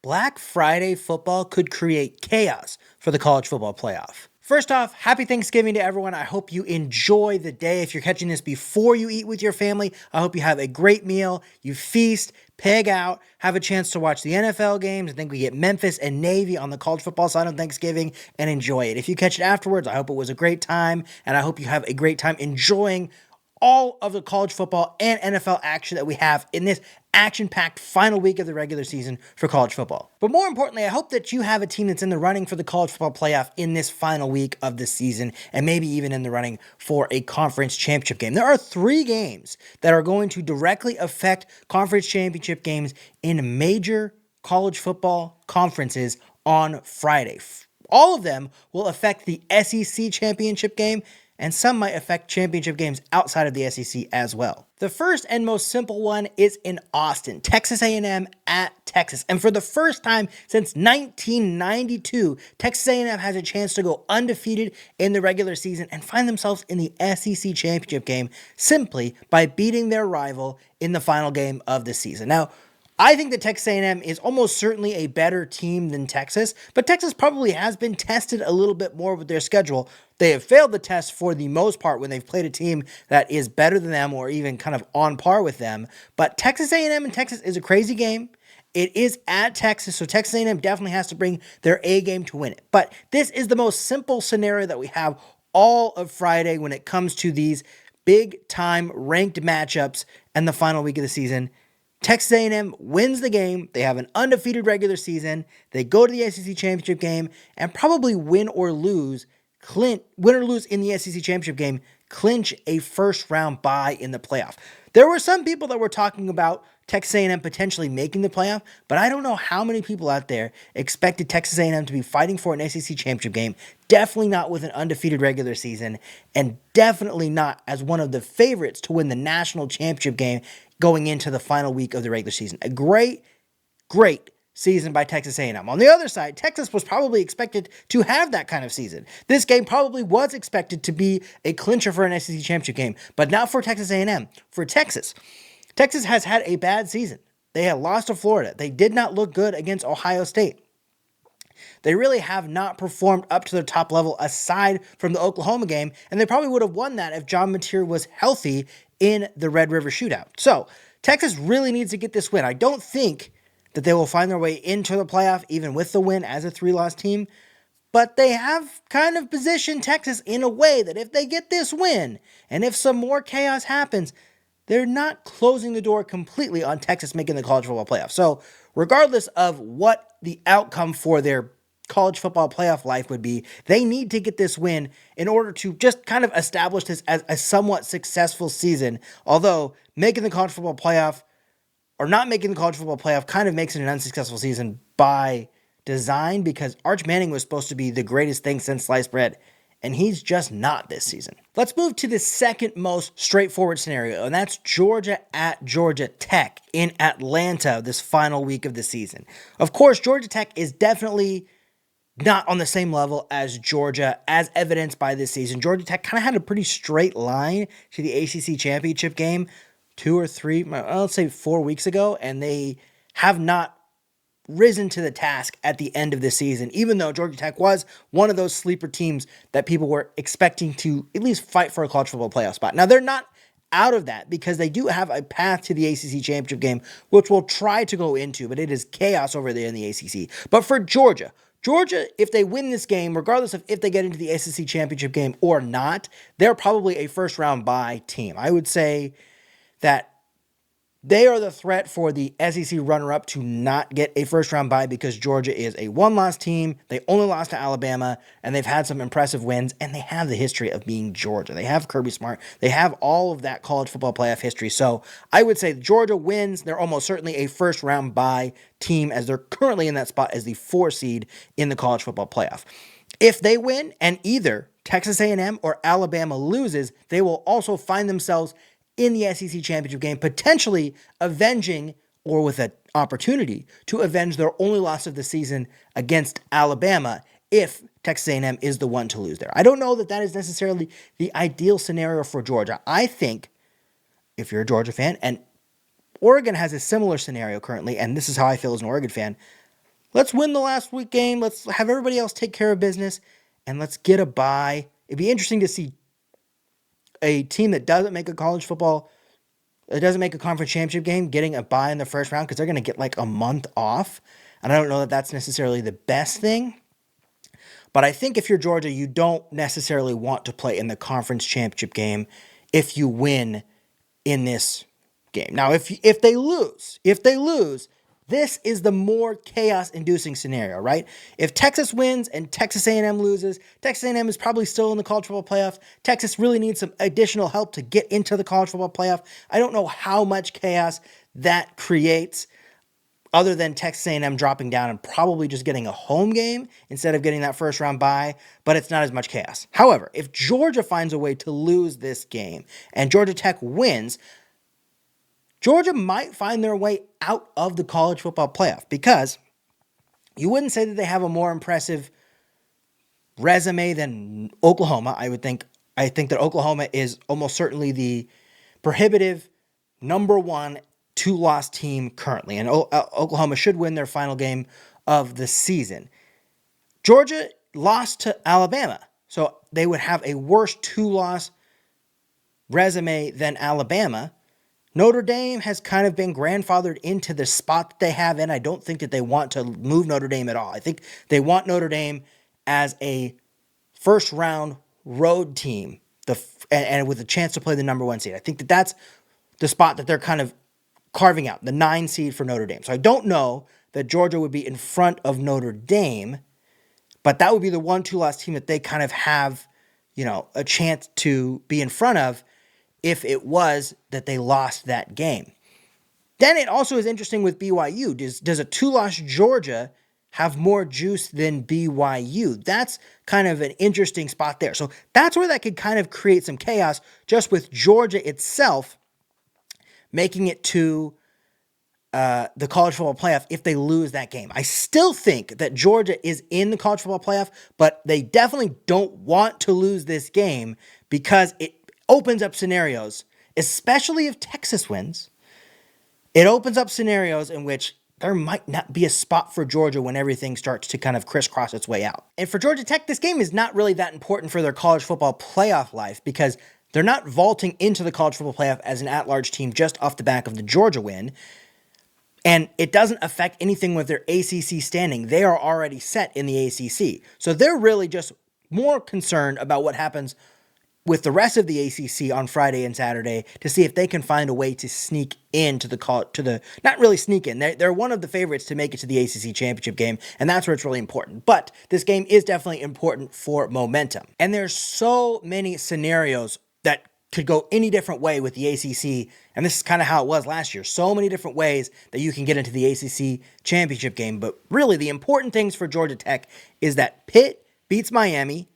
Black Friday football could create chaos for the college football playoff. First off, happy Thanksgiving to everyone. I hope you enjoy the day. If you're catching this before you eat with your family, I hope you have a great meal. You feast, pig out, have a chance to watch the NFL games. I think we get Memphis and Navy on the college football side on Thanksgiving and enjoy it. If you catch it afterwards, I hope it was a great time, and I hope you have a great time enjoying all of the college football and NFL action that we have in this action-packed final week of the regular season for college football. But more importantly, I hope that you have a team that's in the running for the college football playoff in this final week of the season, and maybe even in the running for a conference championship game. There are 3 games that are going to directly affect conference championship games in major college football conferences on Friday. All of them will affect the SEC championship game, and some might affect championship games outside of the SEC as well. The first and most simple one is in Austin, Texas A&M at Texas. And for the first time since 1992, Texas A&M has a chance to go undefeated in the regular season and find themselves in the SEC championship game simply by beating their rival in the final game of the season. Now, I think that Texas A&M is almost certainly a better team than Texas, but Texas probably has been tested a little bit more with their schedule. They have failed the test for the most part when they've played a team that is better than them or even kind of on par with them. But Texas A&M and Texas is a crazy game. It is at Texas, so Texas A&M definitely has to bring their A game to win it. But this is the most simple scenario that we have all of Friday when it comes to these big-time ranked matchups and the final week of the season. Texas A&M wins the game. They have an undefeated regular season. They go to the SEC championship game and probably win or lose in the SEC championship game, clinch a first-round bye in the playoff. There were some people that were talking about Texas A&M potentially making the playoff, but I don't know how many people out there expected Texas A&M to be fighting for an SEC championship game, definitely not with an undefeated regular season, and definitely not as one of the favorites to win the national championship game going into the final week of the regular season. A great season by Texas A&M. On the other side, Texas was probably expected to have that kind of season. This game probably was expected to be a clincher for an SEC championship game, but not for Texas A&M. For Texas, Texas has had a bad season. They have lost to Florida. They did not look good against Ohio State. They really have not performed up to their top level aside from the Oklahoma game, and they probably would have won that if John Mateer was healthy in the Red River Shootout. So, Texas really needs to get this win. I don't think that they will find their way into the playoff even with the win as a 3-loss team, but they have kind of positioned Texas in a way that if they get this win, and if some more chaos happens, they're not closing the door completely on Texas making the college football playoff. So, regardless of what the outcome for their college football playoff life would be, they need to get this win in order to just kind of establish this as a somewhat successful season. Although, making the college football playoff or not making the college football playoff kind of makes it an unsuccessful season by design, because Arch Manning was supposed to be the greatest thing since sliced bread, and he's just not this season. Let's move to the second most straightforward scenario, and that's Georgia at Georgia Tech in Atlanta this final week of the season. Of course, Georgia Tech is definitely not on the same level as Georgia, as evidenced by this season. Georgia Tech kind of had a pretty straight line to the ACC championship game 2 or 3, let's say 4 weeks ago, and they have not risen to the task at the end of the season, even though Georgia Tech was one of those sleeper teams that people were expecting to at least fight for a college football playoff spot. Now, they're not out of that because they do have a path to the ACC championship game, which we'll try to go into, but it is chaos over there in the ACC. But for Georgia, if they win this game, regardless of if they get into the SEC championship game or not, they're probably a first-round bye team. I would say that they are the threat for the SEC runner-up to not get a first-round bye because Georgia is a one-loss team. They only lost to Alabama, and they've had some impressive wins, and they have the history of being Georgia. They have Kirby Smart. They have all of that college football playoff history. So I would say Georgia wins. They're almost certainly a first-round bye team, as they're currently in that spot as the 4 seed in the college football playoff. If they win and either Texas A&M or Alabama loses, they will also find themselves in the SEC championship game, potentially avenging, or with an opportunity to avenge, their only loss of the season against Alabama if Texas A&M is the one to lose there. I don't know that that is necessarily the ideal scenario for Georgia. I think if you're a Georgia fan, and Oregon has a similar scenario currently, and this is how I feel as an Oregon fan, let's win the last week game. Let's have everybody else take care of business, and let's get a bye. It'd be interesting to see a team that doesn't make a college football, it doesn't make a conference championship game, getting a bye in the first round because they're going to get like a month off. And I don't know that that's necessarily the best thing. But I think if you're Georgia, you don't necessarily want to play in the conference championship game if you win in this game. Now, if they lose, this is the more chaos-inducing scenario, right? If Texas wins and Texas A&M loses, Texas A&M is probably still in the college football playoff. Texas really needs some additional help to get into the college football playoff. I don't know how much chaos that creates, other than Texas A&M dropping down and probably just getting a home game instead of getting that first round bye, but it's not as much chaos. However, if Georgia finds a way to lose this game and Georgia Tech wins, Georgia might find their way out of the college football playoff, because you wouldn't say that they have a more impressive resume than Oklahoma. I think that Oklahoma is almost certainly the prohibitive number one two-loss team currently, and Oklahoma should win their final game of the season. Georgia lost to Alabama, so they would have a worse two-loss resume than Alabama. Notre Dame has kind of been grandfathered into the spot that they have in. I don't think that they want to move Notre Dame at all. I think they want Notre Dame as a first-round road team, and with a chance to play the number one seed. I think that that's the spot that they're kind of carving out, the 9 seed for Notre Dame. So I don't know that Georgia would be in front of Notre Dame, but that would be the 1-2 loss team that they kind of have, a chance to be in front of if it was that they lost that game. Then it also is interesting with BYU. Does a 2-loss Georgia have more juice than BYU? That's kind of an interesting spot there. So that's where that could kind of create some chaos, just with Georgia itself making it to the college football playoff if they lose that game. I still think that Georgia is in the college football playoff, but they definitely don't want to lose this game because it opens up scenarios, especially if Texas wins. It opens up scenarios in which there might not be a spot for Georgia when everything starts to kind of crisscross its way out. And for Georgia Tech, this game is not really that important for their college football playoff life, because they're not vaulting into the college football playoff as an at-large team just off the back of the Georgia win. And it doesn't affect anything with their ACC standing. They are already set in the ACC. So they're really just more concerned about what happens with the rest of the ACC on Friday and Saturday to see if they can find a way to sneak into not really sneak in. They're one of the favorites to make it to the ACC championship game, and that's where it's really important. But this game is definitely important for momentum. And there's so many scenarios that could go any different way with the ACC, and this is kind of how it was last year. So many different ways that you can get into the ACC championship game. But really, the important things for Georgia Tech is that Pitt beats Miami,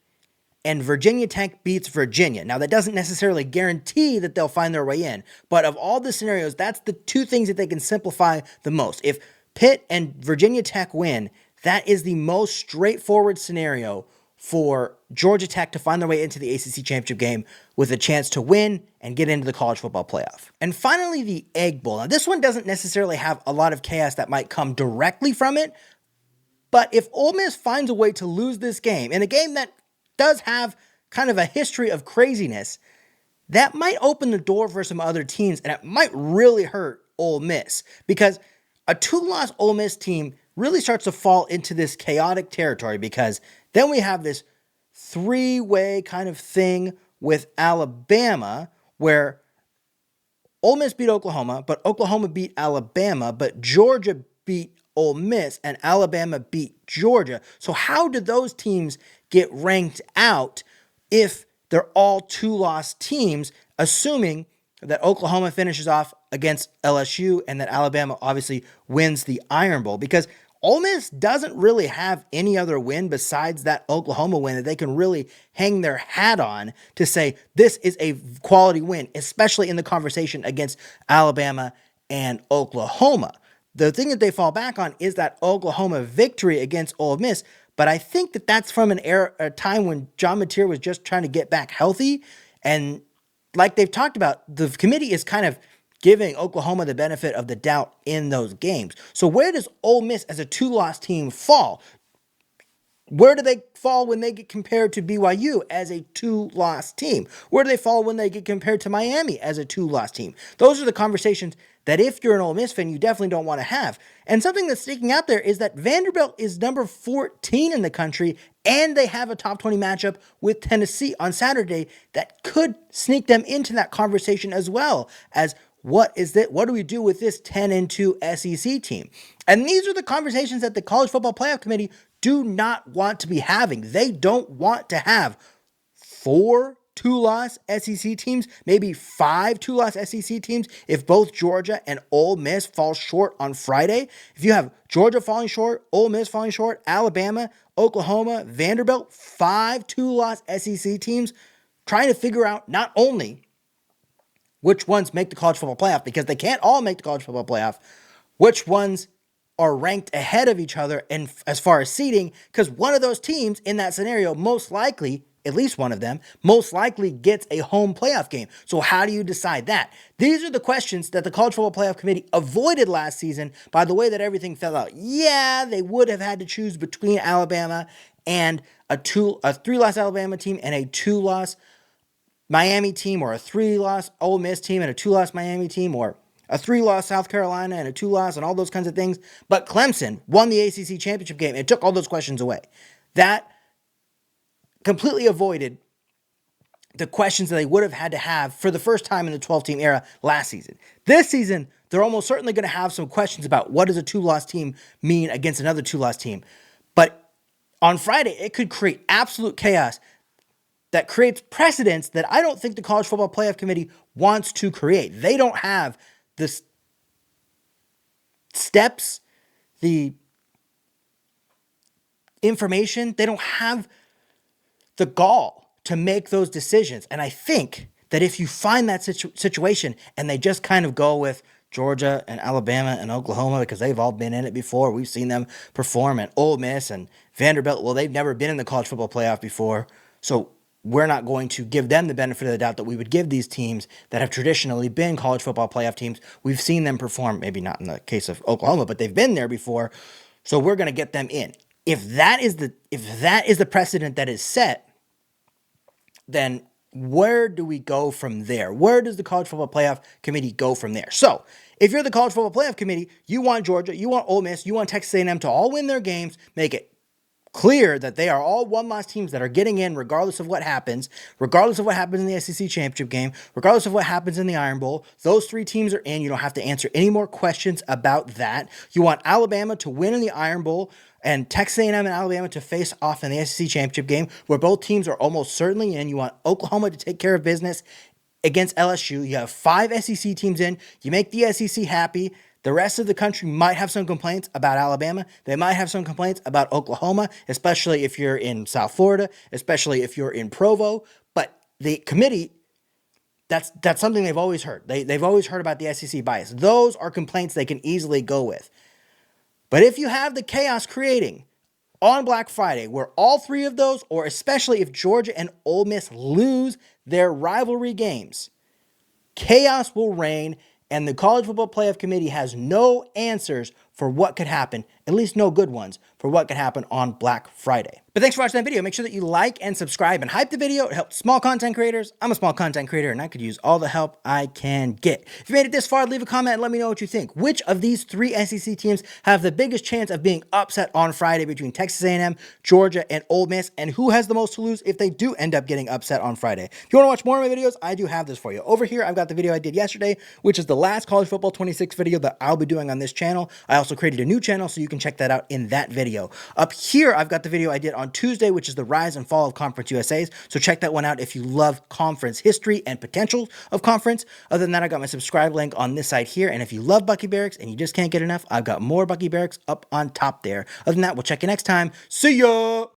and Virginia Tech beats Virginia. Now, that doesn't necessarily guarantee that they'll find their way in, but of all the scenarios, that's the two things that they can simplify the most. If Pitt and Virginia Tech win, that is the most straightforward scenario for Georgia Tech to find their way into the ACC championship game with a chance to win and get into the college football playoff. And finally, the Egg Bowl. Now, this one doesn't necessarily have a lot of chaos that might come directly from it, but if Ole Miss finds a way to lose this game, in a game that does have kind of a history of craziness, that might open the door for some other teams, and it might really hurt Ole Miss, because a 2-loss Ole Miss team really starts to fall into this chaotic territory, because then we have this 3-way kind of thing with Alabama where Ole Miss beat Oklahoma, but Oklahoma beat Alabama, but Georgia beat Ole Miss, and Alabama beat Georgia. So how do those teams get ranked out if they're all 2-loss teams, assuming that Oklahoma finishes off against LSU and that Alabama obviously wins the Iron Bowl? Because Ole Miss doesn't really have any other win besides that Oklahoma win that they can really hang their hat on to say this is a quality win, especially in the conversation against Alabama and Oklahoma. The thing that they fall back on is that Oklahoma victory against Ole Miss, but I think that that's from a time when John Mateer was just trying to get back healthy, and like they've talked about, the committee is kind of giving Oklahoma the benefit of the doubt in those games. So where does Ole Miss as a 2-loss team fall? Where do they fall when they get compared to BYU as a 2-loss team? Where do they fall when they get compared to Miami as a 2-loss team? Those are the conversations that if you're an Ole Miss fan, you definitely don't want to have. And something that's sticking out there is that Vanderbilt is number 14 in the country, and they have a top 20 matchup with Tennessee on Saturday that could sneak them into that conversation as well as what do we do with this 10-2 SEC team? And these are the conversations that the College Football Playoff Committee do not want to be having. They don't want to have 4 2-loss SEC teams, maybe 5 2-loss SEC teams if both Georgia and Ole Miss fall short on Friday. If you have Georgia falling short, Ole Miss falling short, Alabama, Oklahoma, Vanderbilt, 5 2-loss SEC teams, trying to figure out not only which ones make the college football playoff, because they can't all make the college football playoff, which ones are ranked ahead of each other and as far as seeding, because one of those teams in that scenario most likely, at least one of them, most likely gets a home playoff game. So how do you decide that? These are the questions that the College Football Playoff Committee avoided last season by the way that everything fell out. Yeah, they would have had to choose between Alabama and a 3-loss Alabama team and a 2-loss Miami team, or a 3-loss Ole Miss team and a 2-loss Miami team, or a 3-loss South Carolina and a 2-loss, and all those kinds of things. But Clemson won the ACC championship game and took all those questions away. That completely avoided the questions that they would have had to have for the first time in the 12-team era last season. This season, they're almost certainly going to have some questions about what does a 2-loss team mean against another 2-loss team. But on Friday, it could create absolute chaos that creates precedents that I don't think the College Football Playoff Committee wants to create. They don't have the steps, the information, they don't have the gall to make those decisions. And I think that if you find that situation and they just kind of go with Georgia and Alabama and Oklahoma because they've all been in it before, we've seen them perform, and Ole Miss and Vanderbilt, well, they've never been in the college football playoff before, so we're not going to give them the benefit of the doubt that we would give these teams that have traditionally been college football playoff teams. We've seen them perform, maybe not in the case of Oklahoma, but they've been there before, so we're going to get them in. If that is the precedent that is set, then where do we go from there? Where does the College Football Playoff Committee go from there? So, if you're the College Football Playoff Committee, you want Georgia, you want Ole Miss, you want Texas A&M to all win their games, make it clear that they are all 1-loss teams that are getting in regardless of what happens in the SEC championship game, regardless of what happens in the Iron Bowl. Those 3 teams are in. You don't have to answer any more questions about that. You want Alabama to win in the Iron Bowl and Texas A&M and Alabama to face off in the SEC championship game, where both teams are almost certainly in. You want Oklahoma to take care of business against LSU. You have 5 SEC teams in. You make the SEC happy. The rest of the country might have some complaints about Alabama. They might have some complaints about Oklahoma, especially if you're in South Florida, especially if you're in Provo. But the committee, that's something they've always heard. They've always heard about the SEC bias. Those are complaints they can easily go with. But if you have the chaos creating on Black Friday, where all 3 of those, or especially if Georgia and Ole Miss lose their rivalry games, chaos will reign. And the College Football Playoff Committee has no answers for what could happen, at least no good ones, for what could happen on Black Friday. But thanks for watching that video. Make sure that you like and subscribe and hype the video. It helps small content creators. I'm a small content creator and I could use all the help I can get. If you made it this far, leave a comment and let me know what you think. Which of these 3 SEC teams have the biggest chance of being upset on Friday between Texas A&M, Georgia, and Ole Miss? And who has the most to lose if they do end up getting upset on Friday? If you want to watch more of my videos, I do have this for you. Over here, I've got the video I did yesterday, which is the last College Football 26 video that I'll be doing on this channel. I also created a new channel, so you can check that out in that video. Up here, I've got the video I did on Tuesday, which is the rise and fall of Conference USAs. So check that one out if you love conference history and potential of conference. Other than that, I got my subscribe link on this side here. And if you love Bucky Barracks and you just can't get enough, I've got more Bucky Barracks up on top there. Other than that, we'll check you next time. See ya!